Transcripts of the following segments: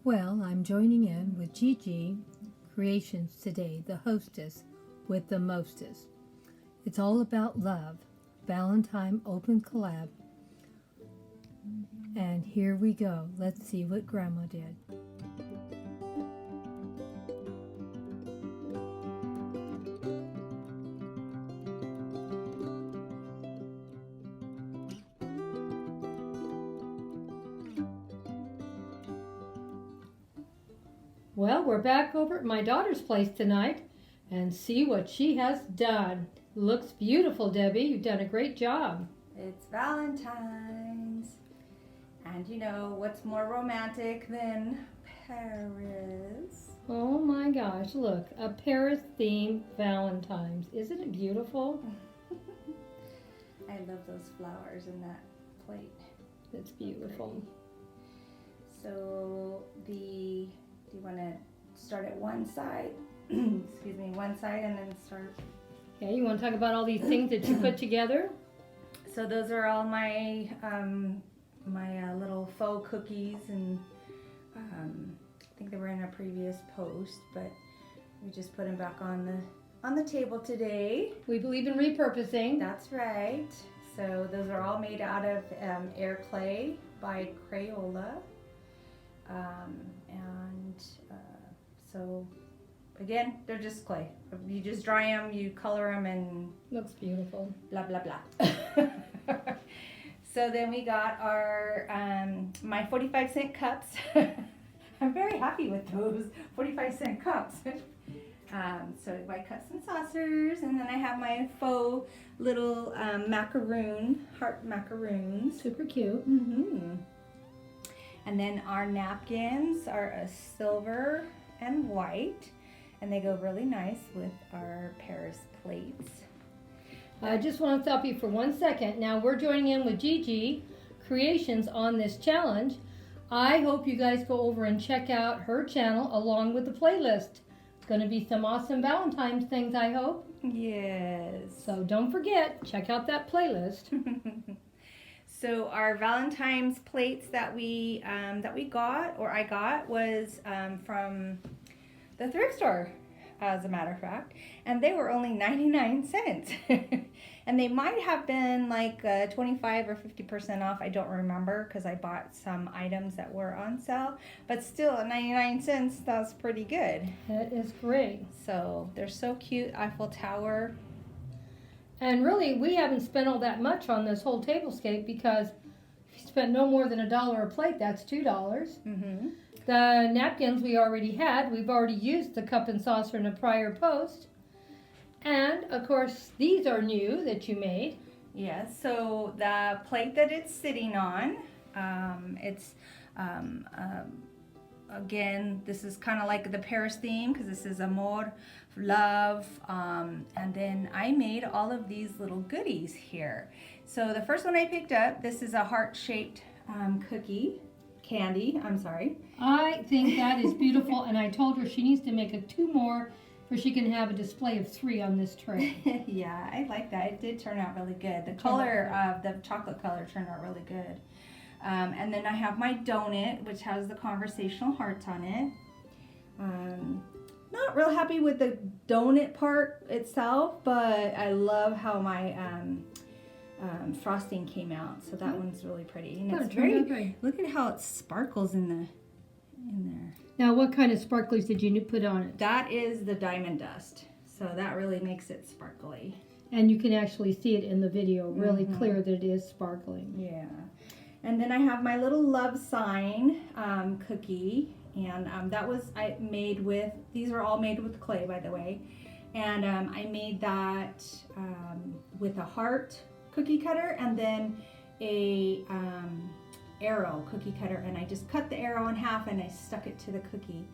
Well, I'm joining in with Gigi Creations today, the hostess with the mostest. It's all about love. Valentine open collab. And here we go. Let's see what Grandma did. Well, we're back over at my daughter's place tonight and see what she has done. Looks beautiful, Debbie. You've done a great job. It's Valentine's. And you know what's more romantic than Paris? Oh my gosh, look, a Paris-themed Valentine's. Isn't it beautiful? I love those flowers in that plate. It's beautiful. So do you want to start at one side? Excuse me, one side and then start. Yeah, you want to talk about all these things that you put together? So those are all my little faux cookies, and I think they were in a previous post, but we just put them back on the table today. We believe in repurposing. That's right. So those are all made out of air clay by Crayola, so again, they're just clay. You just dry them, you color them, and looks beautiful. Blah blah blah. So then we got our my 45-cent cups. I'm very happy with those 45-cent cups. So white cups and saucers, and then I have my faux little macaroon, heart macaroons. Super cute. Mm-hmm. And then our napkins are a silver and white, and they go really nice with our Paris plates. I just want to stop you for 1 second. Now we're joining in with Gigi Creations on this challenge. I hope you guys go over and check out her channel along with the playlist. It's going to be some awesome Valentine's things, I hope. Yes. So don't forget, check out that playlist. So our Valentine's plates that we got, or I got, was from the thrift store, as a matter of fact, and they were only 99 cents. And they might have been like 25 or 50% off. I don't remember because I bought some items that were on sale, but still at 99 cents, that's pretty good. That is great. So they're so cute. Eiffel Tower. And really, we haven't spent all that much on this whole tablescape because if you spent no more than $1 a plate, that's $2. Mm-hmm. The napkins we already had. We've already used the cup and saucer in a prior post. And, of course, these are new that you made. Yes, so the plate that it's sitting on, again, this is kind of like the Paris theme because this is amor, love, and then I made all of these little goodies here. So the first one I picked up, this is a heart-shaped candy, I'm sorry. I think that is beautiful, and I told her she needs to make 2 more so she can have a display of 3 on this tray. Yeah, I like that. It did turn out really good. The color of the chocolate color turned out really good. And then I have my donut, which has the conversational hearts on it. Not real happy with the donut part itself, but I love how my frosting came out. So that one's really pretty. And it's very, look at how it sparkles in there. Now, what kind of sparklers did you put on it? That is the diamond dust. So that really makes it sparkly. And you can actually see it in the video, really clear that it is sparkling. Yeah. And then I have my little love sign cookie. And I made with, these are all made with clay, by the way. And I made that with a heart cookie cutter and then a arrow cookie cutter, and I just cut the arrow in half and I stuck it to the cookie.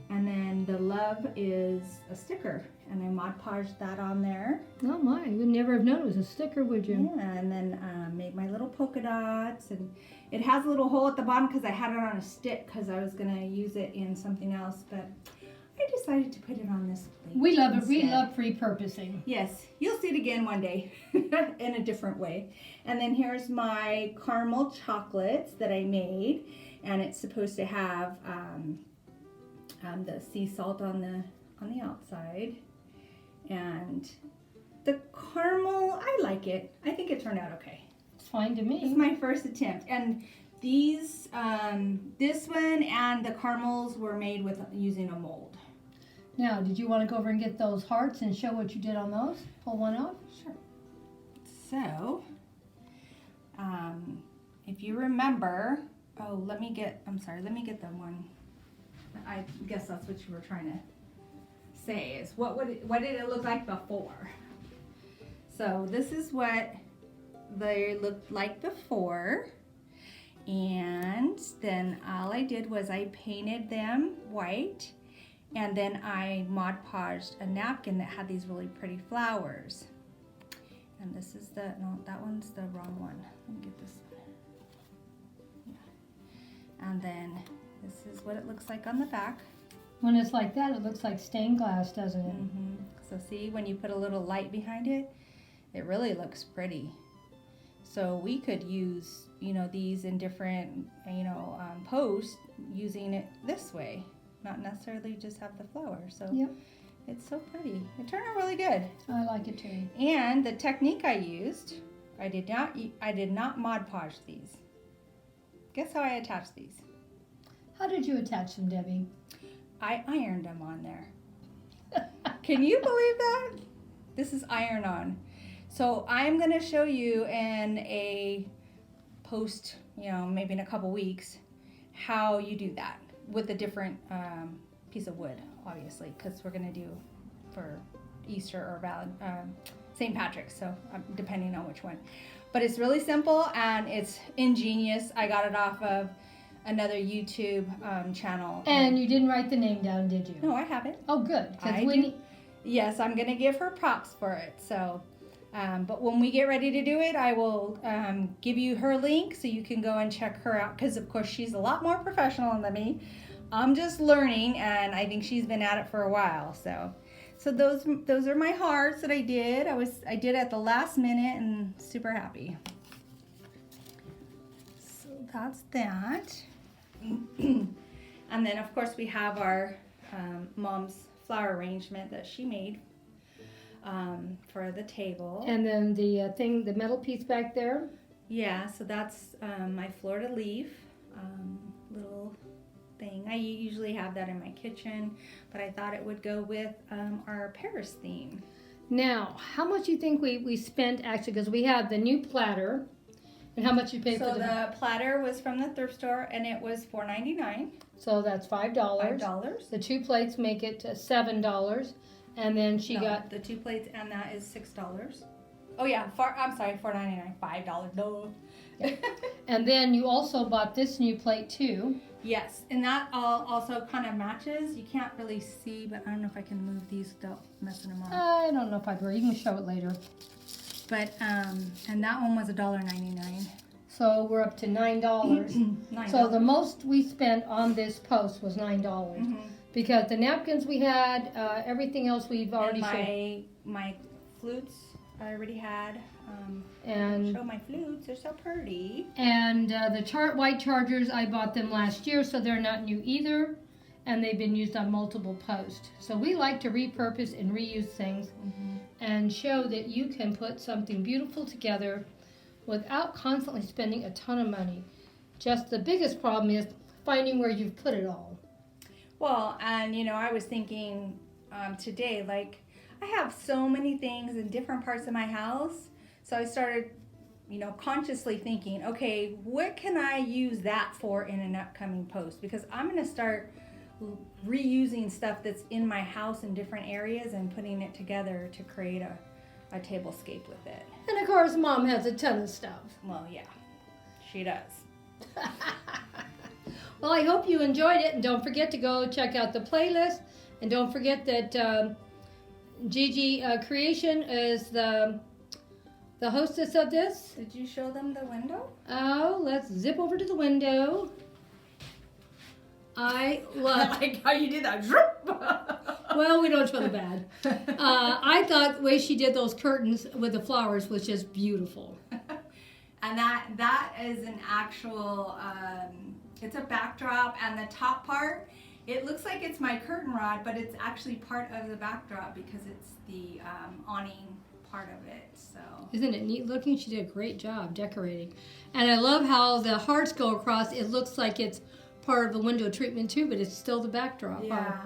And then the love is a sticker, and I Mod Podged that on there. Oh my, you would never have known it was a sticker, would you? Yeah, and then made my little polka dots, and it has a little hole at the bottom because I had it on a stick because I was going to use it in something else, but I decided to put it on this plate. We love it. We instead. love repurposing. Yes, you'll see it again one day in a different way. And then here's my caramel chocolates that I made, and it's supposed to have the sea salt on the outside, and the caramel. I like it. I think it turned out okay. It's fine to This is me. my first attempt, and these this one and the caramels were made with using a mold. Now, did you want to go over and get those hearts and show what you did on those? Pull one off? Sure. So, if you remember, let me get the one. I guess that's what you were trying to say, is what did it look like before? So this is what they looked like before. And then all I did was I painted them white, and then I Mod Podged a napkin that had these really pretty flowers. And this is that one's the wrong one. Let me get this one. Yeah. And then this is what it looks like on the back. When it's like that, it looks like stained glass, doesn't it? Mm-hmm. So see, when you put a little light behind it, it really looks pretty. So we could use, these in different, posts using it this way, not necessarily just have the flower. So Yep. It's so pretty. It turned out really good. I like it too. And the technique I used, I did not Mod Podge these. Guess how I attached these? How did you attach them, Debbie? I ironed them on there. Can you believe that? This is iron on. So I'm going to show you in a post, maybe in a couple weeks, how you do that with a different piece of wood, obviously, because we're going to do for Easter or St. Patrick's, so depending on which one. But it's really simple and it's ingenious. I got it off of another YouTube channel. And you didn't write the name down, did you? No, I have it. Oh, good. Yes, I'm going to give her props for it. So, but when we get ready to do it, I will give you her link so you can go and check her out. Because, of course, she's a lot more professional than me. I'm just learning, and I think she's been at it for a while. So those are my hearts that I did. I did at the last minute and super happy. So that's that. And then, of course, we have our mom's flower arrangement that she made for the table. And then the metal piece back there. Yeah, so that's my fleur-de-lis little thing. I usually have that in my kitchen, but I thought it would go with our Paris theme. Now, how much do you think we spent actually, because we have the new platter, and how much you paid for the platter was from the thrift store, and it was $4.99. So that's $5. $5. The 2 plates make it $7, and then she got the 2 plates, and that is $6. Oh yeah, I'm sorry, $4.99, $5. No. Yeah. And then you also bought this new plate too. Yes, and that also kind of matches. You can't really see, but I don't know if I can move these without messing them up. I don't know if I'd worry. You can show it later. But and that one was $1.99. So we're up to $9. $9. So the most we spent on this post was $9. Mm-hmm. Because the napkins we had, everything else we've already shown. My flutes I already had. And show my flutes, they're so pretty. And the white chargers, I bought them last year, so they're not new either. And they've been used on multiple posts. So we like to repurpose and reuse things and show that you can put something beautiful together without constantly spending a ton of money. Just the biggest problem is finding where you've put it all. Well, and I was thinking today, like, I have so many things in different parts of my house. So I started, consciously thinking, okay, what can I use that for in an upcoming post? Because I'm going to start reusing stuff that's in my house in different areas and putting it together to create a tablescape with it. And of course, Mom has a ton of stuff. Well, yeah, she does. Well, I hope you enjoyed it, and don't forget to go check out the playlist, and don't forget that Gigi Creation is the hostess of this. Did you show them the window? Oh, let's zip over to the window. I love like how you did that. Well, we don't show the bad. I thought the way she did those curtains with the flowers was just beautiful. And that is an actual, it's a backdrop, and the top part, it looks like it's my curtain rod, but it's actually part of the backdrop because it's the awning part of it. So Isn't it neat looking? She did a great job decorating. And I love how the hearts go across. It looks like it's part of the window treatment too, but it's still the backdrop. Yeah,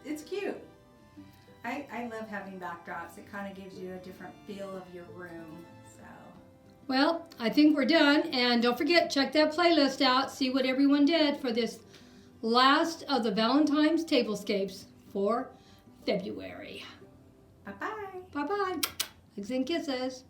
it's cute. I love having backdrops. It kind of gives you a different feel of your room. So. Well, I think we're done. And don't forget, check that playlist out. See what everyone did for this last of the Valentine's tablescapes for February. Bye-bye. Bye-bye. Hugs and kisses.